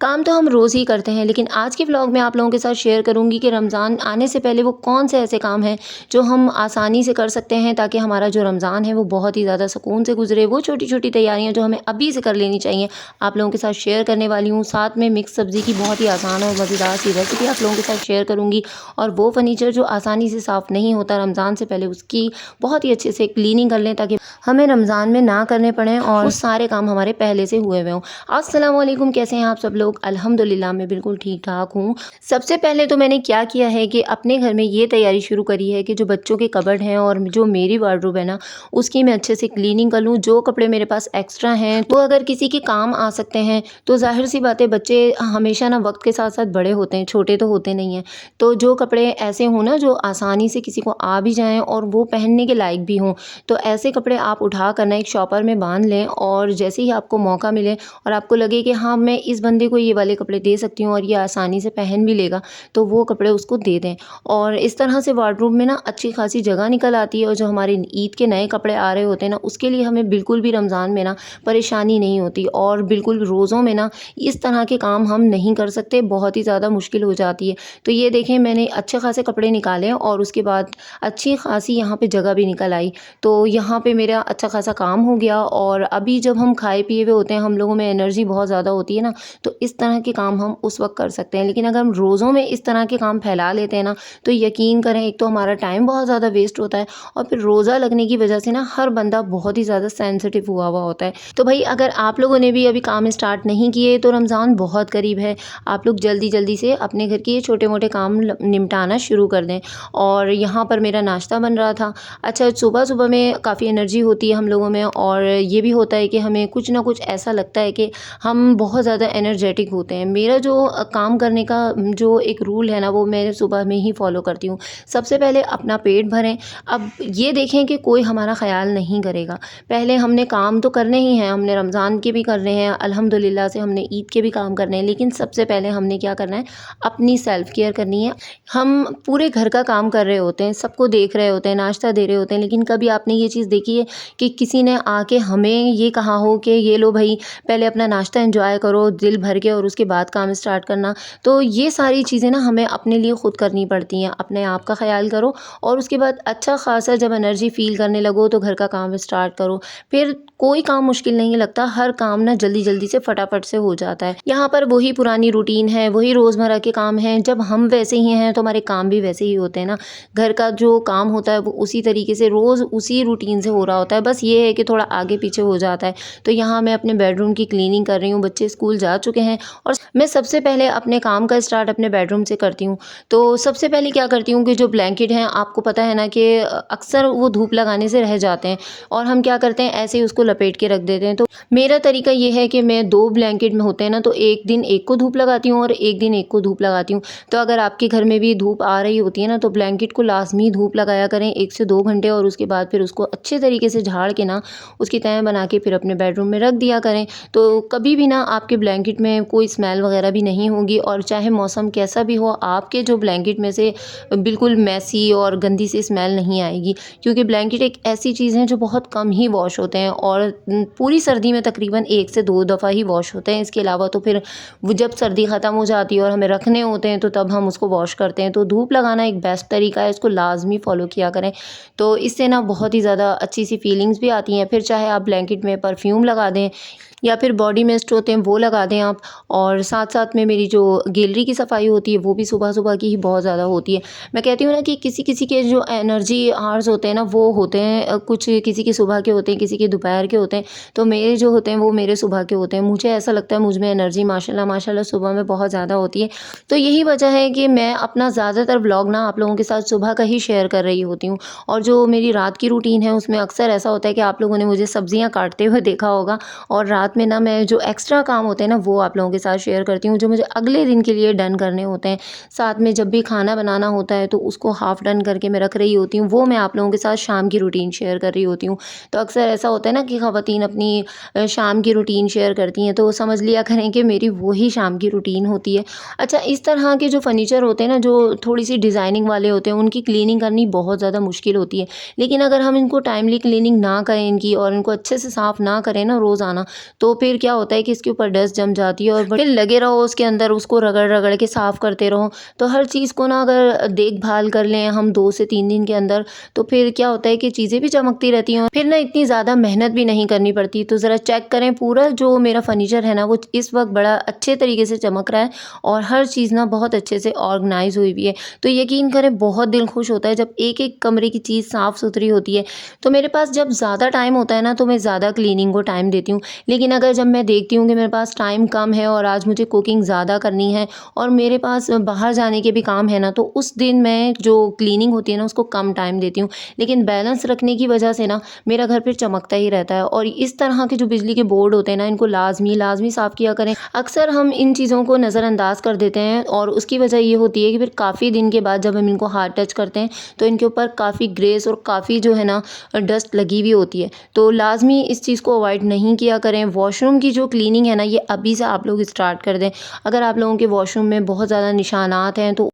काम तो हम रोज़ ही करते हैं, लेकिन आज के व्लॉग में आप लोगों के साथ शेयर करूँगी कि रमज़ान आने से पहले वो कौन से ऐसे काम हैं जो हम आसानी से कर सकते हैं ताकि हमारा जो रमज़ान है वो बहुत ही ज़्यादा सुकून से गुजरे। वो छोटी-छोटी तैयारियाँ जो हमें अभी से कर लेनी चाहिए, आप लोगों के साथ शेयर करने वाली हूँ। साथ में मिक्स सब्ज़ी की बहुत ही आसान और मज़ेदार सी रेसिपी आप लोगों के साथ शेयर करूँगी, और वो फर्नीचर जो आसानी से साफ़ नहीं होता रमज़ान से पहले, उसकी बहुत ही अच्छे से क्लीनिंग कर लें ताकि हमें रमज़ान में ना करने पड़ें और वो सारे काम हमारे पहले से हुए हुए हों। अस्सलाम वालेकुम, कैसे हैं आप सब लोग? अल्हम्दुलिल्लाह मैं बिल्कुल ठीक-ठाक हूँ। सबसे पहले तो मैंने क्या किया है कि अपने घर में ये तैयारी शुरू करी है कि जो बच्चों के कबर्ड हैं और जो मेरी वार्डरोब है ना, उसकी मैं अच्छे से क्लीनिंग कर लूँ। जो कपड़े मेरे पास एक्स्ट्रा हैं, तो अगर किसी के काम आ सकते हैं, तो ज़ाहिर-सी बात है बच्चे हमेशा ना वक़्त के साथ-साथ बड़े होते हैं, छोटे तो होते नहीं हैं। तो जो कपड़े ऐसे हों ना जो आसानी से किसी को आ भी जाएँ और वो पहनने के लायक भी हों, तो ऐसे कपड़े आप उठा कर ना एक शॉपर में बाँध लें, और जैसे ही आपको मौका मिले और आपको लगे कि हाँ, मैं इस बंदे को ये वाले कपड़े दे सकती हूँ और ये आसानी से पहन भी लेगा, तो वो कपड़े उसको दे दें। और इस तरह से वार्डरोब में ना अच्छी खासी जगह निकल आती है, और जो हमारे ईद के नए कपड़े आ रहे होते हैं ना, उसके लिए हमें बिल्कुल भी रमज़ान में ना परेशानी नहीं होती, और बिल्कुल रोज़ों में ना इस तरह के काम हम नहीं कर सकते, बहुत ही ज़्यादा मुश्किल हो जाती है। तो ये देखें, मैंने अच्छे खासे कपड़े निकाले और उसके बाद अच्छी खासी यहाँ पे जगह भी निकल आई। तो यहाँ पे मेरा अच्छा खासा काम हो गया, और अभी जब हम खाए पिए हुए होते हैं, हम लोगों में एनर्जी बहुत ज़्यादा होती है ना, तो इस तरह के काम हम उस वक़्त कर सकते हैं। लेकिन अगर हम रोज़ों में इस तरह के काम फैला लेते हैं ना, तो यकीन करें, एक तो हमारा टाइम बहुत ज़्यादा वेस्ट होता है, और फिर रोज़ा लगने की वजह से ना हर बंदा बहुत ही ज़्यादा सेंसिटिव हुआ होता है। तो भाई, अगर आप लोगों ने भी अभी काम स्टार्ट नहीं किए तो रमज़ान बहुत करीब है, आप लोग जल्दी-जल्दी से अपने घर के ये छोटे-मोटे काम निपटाना शुरू कर दें। और यहाँ पर मेरा नाश्ता बन रहा था। अच्छा, सुबह-सुबह में काफ़ी एनर्जी होती है हम लोगों में, और ये भी होता है कि हमें कुछ ना कुछ ऐसा लगता है कि हम बहुत ज़्यादा एनर्जेटिक होते हैं। मेरा जो काम करने का जो एक रूल है ना, वो मैं सुबह में ही फ़ॉलो करती हूँ। सबसे पहले अपना पेट भरें। अब ये देखें कि कोई हमारा ख़्याल नहीं करेगा। पहले हमने काम तो करने ही हैं, हमने रमज़ान के भी करने हैं, अल्हम्दुलिल्लाह से हमने ईद के भी काम करने हैं, लेकिन सबसे पहले हमने क्या करना है, अपनी सेल्फ़ केयर करनी है। हम पूरे घर का काम कर रहे होते हैं, सबको देख रहे होते हैं, नाश्ता दे रहे होते हैं, लेकिन कभी आपने ये चीज़ देखी है कि किसी ने आके हमें ये कहा हो कि ये लो भई, पहले अपना नाश्ता एन्जॉय करो दिल भर के और उसके बाद काम स्टार्ट करना। तो ये सारी चीज़ें ना हमें अपने लिए खुद करनी पड़ती हैं। अपने आप का ख़्याल करो, और उसके बाद अच्छा ख़ासा जब एनर्जी फ़ील करने लगो तो घर का काम स्टार्ट करो। फिर कोई काम मुश्किल नहीं लगता, हर काम ना जल्दी-जल्दी से फटाफट से हो जाता है। यहाँ पर वही पुरानी रूटीन है, वही रोज़मर्रा के काम हैं। जब हम वैसे ही हैं तो हमारे काम भी वैसे ही होते हैं ना। घर का जो काम होता है वो उसी तरीके से रोज़ उसी रूटीन से हो रहा होता है, बस ये है कि थोड़ा आगे पीछे हो जाता है। तो यहाँ मैं अपने बेडरूम की क्लीनिंग कर रही हूँ, बच्चे स्कूल जा चुके हैं, और मैं सबसे पहले अपने काम का स्टार्ट अपने बेडरूम से करती हूँ। तो सबसे पहले क्या करती हूँ कि जो ब्लैंकेट हैं, आपको पता है ना कि अक्सर वो धूप लगाने से रह जाते हैं, और हम क्या करते हैं, ऐसे ही उसको लपेट के रख देते हैं। तो मेरा तरीका ये है कि मैं 2 ब्लैंकेट में होते हैं ना, तो एक दिन एक को धूप लगाती हूँ और एक दिन एक को धूप लगाती हूँ। तो अगर आपके घर में भी धूप आ रही होती है ना, तो ब्लैंकेट को लाज़मी धूप लगाया करें 1 से 2 घंटे, और उसके बाद फिर उसको अच्छे तरीके से झाड़ के ना उसकी तह बना के फिर अपने बेडरूम में रख दिया करें। तो कभी भी ना आपके ब्लैंकेट में कोई स्मेल वगैरह भी नहीं होगी, और चाहे मौसम कैसा भी हो, आपके जो ब्लैंकेट में से बिल्कुल मैसी और गंदी सी स्मेल नहीं आएगी। क्योंकि ब्लैंकेट एक ऐसी चीज़ है जो बहुत कम ही वॉश होते हैं, और पूरी सर्दी में तकरीबन 1 से 2 दफ़ा ही वॉश होते हैं। इसके अलावा तो फिर वो जब सर्दी ख़त्म हो जाती है और हमें रखने होते हैं, तो तब हम उसको वॉश करते हैं। तो धूप लगाना एक बेस्ट तरीका है, इसको लाज़मी फ़ॉलो किया करें। तो इससे ना बहुत ही ज़्यादा अच्छी सी फीलिंग्स भी आती हैं। फिर चाहे आप ब्लैंकेट में परफ्यूम लगा दें, या फिर बॉडी मिस्ट होते हैं वो लगा दें आप। और साथ-साथ में मेरी जो गैलरी की सफाई होती है, वो भी सुबह-सुबह की ही बहुत ज़्यादा होती है। मैं कहती हूँ ना कि किसी-किसी के जो एनर्जी आवर्स होते हैं ना, वो होते हैं कुछ किसी के सुबह के होते हैं, किसी के दोपहर के होते हैं। तो मेरे जो होते हैं वो मेरे सुबह के होते हैं। मुझे ऐसा लगता है मुझ में एनर्जी माशाल्लाह माशाल्लाह सुबह में बहुत ज़्यादा होती है। तो यही वजह है कि मैं अपना ज़्यादातर व्लॉग ना आप लोगों के साथ सुबह का ही शेयर कर रही होती हूँ। और जो मेरी रात की रूटीन है, उसमें अक्सर ऐसा होता है कि आप लोगों ने मुझे सब्जियाँ काटते हुए देखा होगा, और रात में ना मैं जो एक्स्ट्रा काम होते हैं ना, वो आप लोगों के साथ शेयर करती हूँ, जो मुझे अगले दिन के लिए डन करने होते हैं। साथ में जब भी खाना बनाना होता है, तो उसको हाफ़ डन करके मैं रख रही होती हूँ, वो मैं आप लोगों के साथ शाम की रूटीन शेयर कर रही होती हूँ। तो अक्सर ऐसा होता है ना कि ख़वातीन अपनी शाम की रूटीन शेयर करती हैं, तो समझ लिया करें कि मेरी वही शाम की रूटीन होती है। अच्छा, इस तरह के जो फ़र्नीचर होते हैं ना, जो थोड़ी-सी डिज़ाइनिंग वाले होते हैं, उनकी क्लीनिंग करनी बहुत ज़्यादा मुश्किल होती है। लेकिन अगर हम इनको टाइमली क्लीनिंग ना करें इनकी, और इनको अच्छे से साफ़ ना करें ना रोज़ाना, तो फिर क्या होता है कि इसके ऊपर डस्ट जम जाती है और फिर लगे रहो उसके अंदर, उसको रगड़ रगड़ के साफ़ करते रहो। तो हर चीज़ को ना अगर देखभाल कर लें हम 2 से 3 दिन के अंदर, तो फिर क्या होता है कि चीज़ें भी चमकती रहती हैं, फिर ना इतनी ज़्यादा मेहनत भी नहीं करनी पड़ती। तो ज़रा चेक करें, पूरा जो मेरा फर्नीचर है ना वो इस वक्त बड़ा अच्छे तरीके से चमक रहा है और हर चीज़ ना बहुत अच्छे से ऑर्गेनाइज हुई हुई है। तो यकीन करें, बहुत दिल खुश होता है जब एक एक कमरे की चीज़ साफ़ सुथरी होती है। तो मेरे पास जब ज़्यादा टाइम होता है ना तो मैं ज़्यादा क्लीनिंग को टाइम देती हूँ, लेकिन अगर जब मैं देखती हूँ कि मेरे पास टाइम कम है और आज मुझे कुकिंग ज़्यादा करनी है और मेरे पास बाहर जाने के भी काम है ना, तो उस दिन मैं जो क्लीनिंग होती है ना उसको कम टाइम देती हूँ। लेकिन बैलेंस रखने की वजह से ना मेरा घर फिर चमकता ही रहता है। और इस तरह के जो बिजली के बोर्ड होते हैं ना, इनको लाजमी साफ़ किया करें। अक्सर हम इन चीज़ों को नज़रअंदाज कर देते हैं और उसकी वजह ये होती है कि फिर काफ़ी दिन के बाद जब हम इनको हाथ टच करते हैं तो इनके ऊपर काफ़ी ग्रेस और काफ़ी जो है ना डस्ट लगी हुई होती है। तो लाज़मी इस चीज़ को अवॉइड नहीं किया करें। वॉशरूम की जो क्लीनिंग है ना, ये अभी से आप लोग स्टार्ट कर दें। अगर आप लोगों के वॉशरूम में बहुत ज़्यादा निशानात हैं तो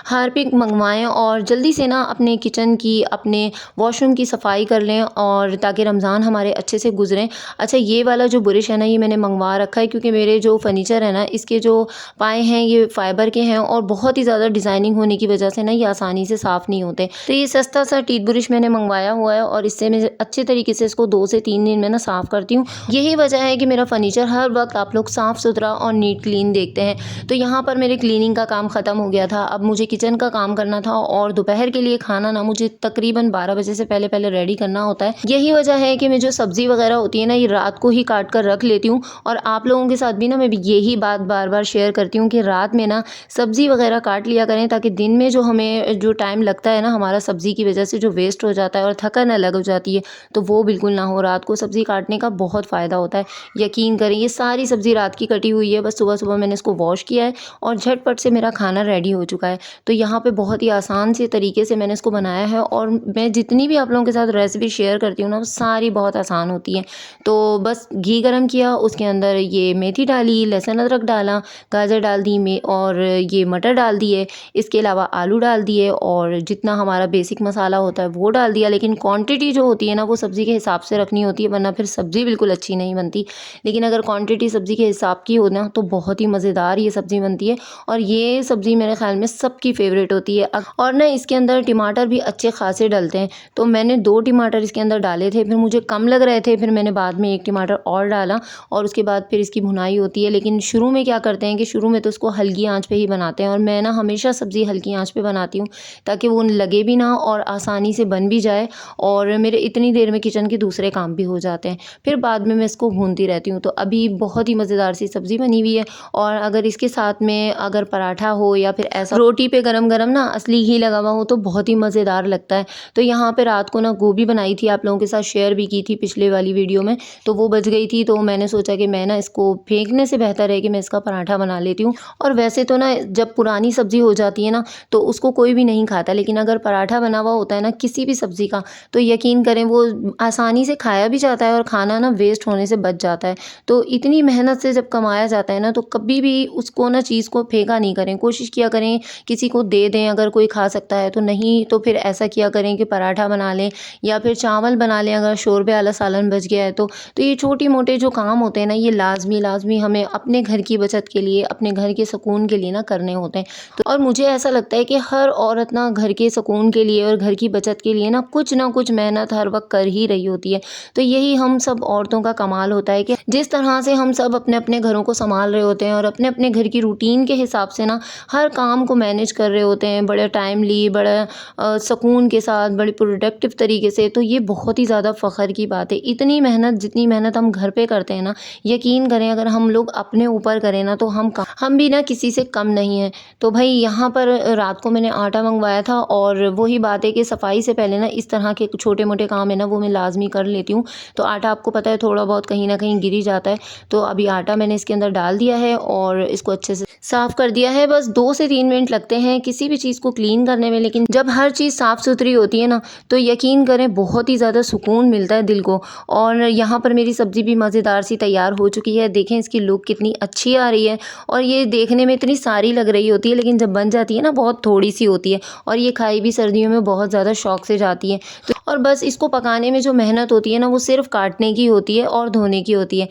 हार्पिक मंगवाएँ और जल्दी से ना अपने किचन की, अपने वॉशरूम की सफाई कर लें और ताकि रमज़ान हमारे अच्छे से गुज़रें। अच्छा, ये वाला जो बुरश है ना, ये मैंने मंगवा रखा है क्योंकि मेरे जो फर्नीचर है ना, इसके जो पाए हैं ये फाइबर के हैं और बहुत ही ज़्यादा डिज़ाइनिंग होने की वजह से ना ये आसानी से साफ़ नहीं होते। तो ये सस्ता सा टीथ ब्रश मैंने मंगवाया हुआ है और इससे मैं अच्छे तरीके से इसको 2 से 3 दिन में ना साफ़ करती हूँ। यही वजह है कि मेरा फर्नीचर हर वक़्त आप लोग साफ़-सुथरा और नीट क्लीन देखते हैं। तो यहाँ पर मेरे क्लीनिंग का काम ख़त्म हो गया था। अब मुझे किचन का काम करना था और दोपहर के लिए खाना ना मुझे तकरीबन 12 बजे से पहले रेडी करना होता है। यही वजह है कि मैं जो सब्ज़ी वगैरह होती है ना, ये रात को ही काट कर रख लेती हूँ और आप लोगों के साथ भी ना मैं भी यही बात बार-बार शेयर करती हूँ कि रात में ना सब्ज़ी वगैरह काट लिया करें ताकि दिन में जो हमें जो टाइम लगता है ना हमारा सब्ज़ी की वजह से जो वेस्ट हो जाता है और थकन अलग हो जाती है, तो वो बिल्कुल ना हो। रात को सब्ज़ी काटने का बहुत फ़ायदा होता है। यकीन करें, ये सारी सब्ज़ी रात की कटी हुई है, बस सुबह-सुबह मैंने इसको वॉश किया है और झटपट से मेरा खाना रेडी हो चुका है। तो यहाँ पे बहुत ही आसान से तरीके से मैंने इसको बनाया है और मैं जितनी भी आप लोगों के साथ रेसिपी शेयर करती हूँ ना, वो सारी बहुत आसान होती हैं। तो बस घी गरम किया, उसके अंदर ये मेथी डाली, लहसुन अदरक डाला, गाजर डाल दी में और ये मटर डाल दिए, इसके अलावा आलू डाल दिए और जितना हमारा बेसिक मसाला होता है वो डाल दिया। लेकिन क्वांटिटी जो होती है ना वो सब्ज़ी के हिसाब से रखनी होती है, वरना फिर सब्ज़ी बिल्कुल अच्छी नहीं बनती। लेकिन अगर क्वांटिटी सब्ज़ी के हिसाब की हो ना तो बहुत ही मज़ेदार ये सब्ज़ी बनती है और ये सब्ज़ी मेरे ख़्याल में सबकी फ़ेवरेट होती है। और ना इसके अंदर टमाटर भी अच्छे खासे डलते हैं, तो मैंने 2 टमाटर इसके अंदर डाले थे, फिर मुझे कम लग रहे थे, फिर मैंने बाद में 1 टमाटर और डाला और उसके बाद फिर इसकी भुनाई होती है। लेकिन शुरू में क्या करते हैं कि शुरू में तो इसको हल्की आँच पे ही बनाते हैं और मैं ना हमेशा सब्ज़ी हल्की आँच पे बनाती हूँ ताकि वो लगे भी ना और आसानी से बन भी जाए और मेरे इतनी देर में किचन के दूसरे काम भी हो जाते हैं। फिर बाद में मैं इसको भूनती रहती हूँ। तो अभी बहुत ही मज़ेदार सी सब्ज़ी बनी हुई है और अगर इसके साथ में अगर पराठा हो या फिर ऐसा रोटी पे गरम-गरम ना असली घी लगा हुआ हो तो बहुत ही मज़ेदार लगता है। तो यहाँ पे रात को ना गोभी बनाई थी, आप लोगों के साथ शेयर भी की थी पिछले वाली वीडियो में, तो वो बच गई थी। तो मैंने सोचा कि मैं ना इसको फेंकने से बेहतर है कि मैं इसका पराठा बना लेती हूँ। और वैसे तो ना जब पुरानी सब्ज़ी हो जाती है ना तो उसको कोई भी नहीं खाता, लेकिन अगर पराठा बना हुआ होता है ना किसी भी सब्ज़ी का, तो यकीन करें वो आसानी से खाया भी जाता है और खाना ना वेस्ट होने से बच जाता है। तो इतनी मेहनत से जब कमाया जाता है ना तो कभी भी उसको ना चीज़ को फेंका नहीं करें, कोशिश किया करें किसी को दे दें अगर कोई खा सकता है तो, नहीं तो फिर ऐसा किया करें कि पराठा बना लें या फिर चावल बना लें अगर शोरबे वाला सालन बच गया है तो। तो ये छोटे मोटे जो काम होते हैं ना ये लाजमी हमें अपने घर की बचत के लिए, अपने घर के सुकून के लिए ना करने होते हैं। तो और मुझे ऐसा लगता है कि हर औरत ना घर के सुकून के लिए और घर की बचत के लिए ना कुछ मेहनत हर वक्त कर ही रही होती है। तो यही हम सब औरतों का कमाल होता है कि जिस तरह से हम सब अपने अपने घरों को संभाल रहे होते हैं और अपने अपने घर की रूटीन के हिसाब से ना हर काम को मैनेज कर रहे होते हैं बड़े टाइमली, बड़ा सुकून के साथ, बड़ी प्रोडक्टिव तरीके से। तो ये बहुत ही ज़्यादा फ़ख्र की बात है। इतनी मेहनत जितनी मेहनत हम घर पे करते हैं ना, यकीन करें अगर हम लोग अपने ऊपर करें ना तो हम भी ना किसी से कम नहीं हैं। तो भाई यहाँ पर रात को मैंने आटा मंगवाया था और वही बात है कि सफाई से पहले ना इस तरह के छोटे मोटे काम है ना वो मैं लाजमी कर लेती हूँ। तो आटा आपको पता है थोड़ा बहुत कहीं ना कहीं गिर ही जाता है। तो अभी आटा मैंने इसके अंदर डाल दिया है और इसको अच्छे से साफ़ कर दिया है। बस 2 से 3 मिनट लगते लगते हैं किसी भी चीज़ को क्लीन करने में, लेकिन जब हर चीज़ साफ़ सुथरी होती है ना, तो यकीन करें बहुत ही ज़्यादा सुकून मिलता है दिल को। और यहाँ पर मेरी सब्ज़ी भी मज़ेदार सी तैयार हो चुकी है। देखें इसकी लुक कितनी अच्छी आ रही है, और ये देखने में इतनी सारी लग रही होती है, लेकिन जब बन जाती है ना बहुत थोड़ी सी होती है, और ये खाई भी सर्दियों में बहुत ज़्यादा शौक से जाती है। तो और बस इसको पकाने में जो मेहनत होती है ना, वो सिर्फ़ काटने की होती है और धोने की होती है।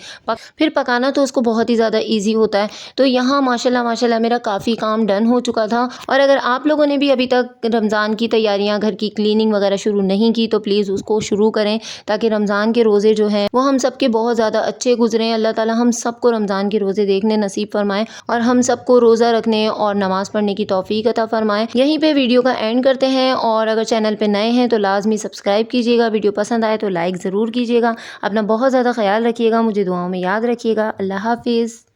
फिर पकाना तो उसको बहुत ही ज़्यादा ईज़ी होता है। तो यहाँ माशाल्लाह माशाल्लाह मेरा काफ़ी काम डन हो चुका था। और अगर आप लोगों ने भी अभी तक रमज़ान की तैयारियाँ, घर की क्लीनिंग वगैरह शुरू नहीं की, तो प्लीज़ उसको शुरू करें, ताकि रमज़ान के रोज़े जो हैं वो हम सब के बहुत ज़्यादा अच्छे गुज़रें। अल्लाह ताला हम सबको रमज़ान के रोज़े देखने नसीब फ़रमाए, और हम सबको रोज़ा रखने और नमाज़ पढ़ने की तौफ़ीक अता फ़रमाए। यहीं पे वीडियो का एंड करते हैं, और अगर चैनल पे नए हैं तो लाज़मी सब्सक्राइब कीजिएगा, वीडियो पसंद आए तो लाइक ज़रूर कीजिएगा। अपना बहुत ज़्यादा ख़्याल रखिएगा, मुझे दुआओं में याद रखिएगा। अल्लाह हाफ़िज़।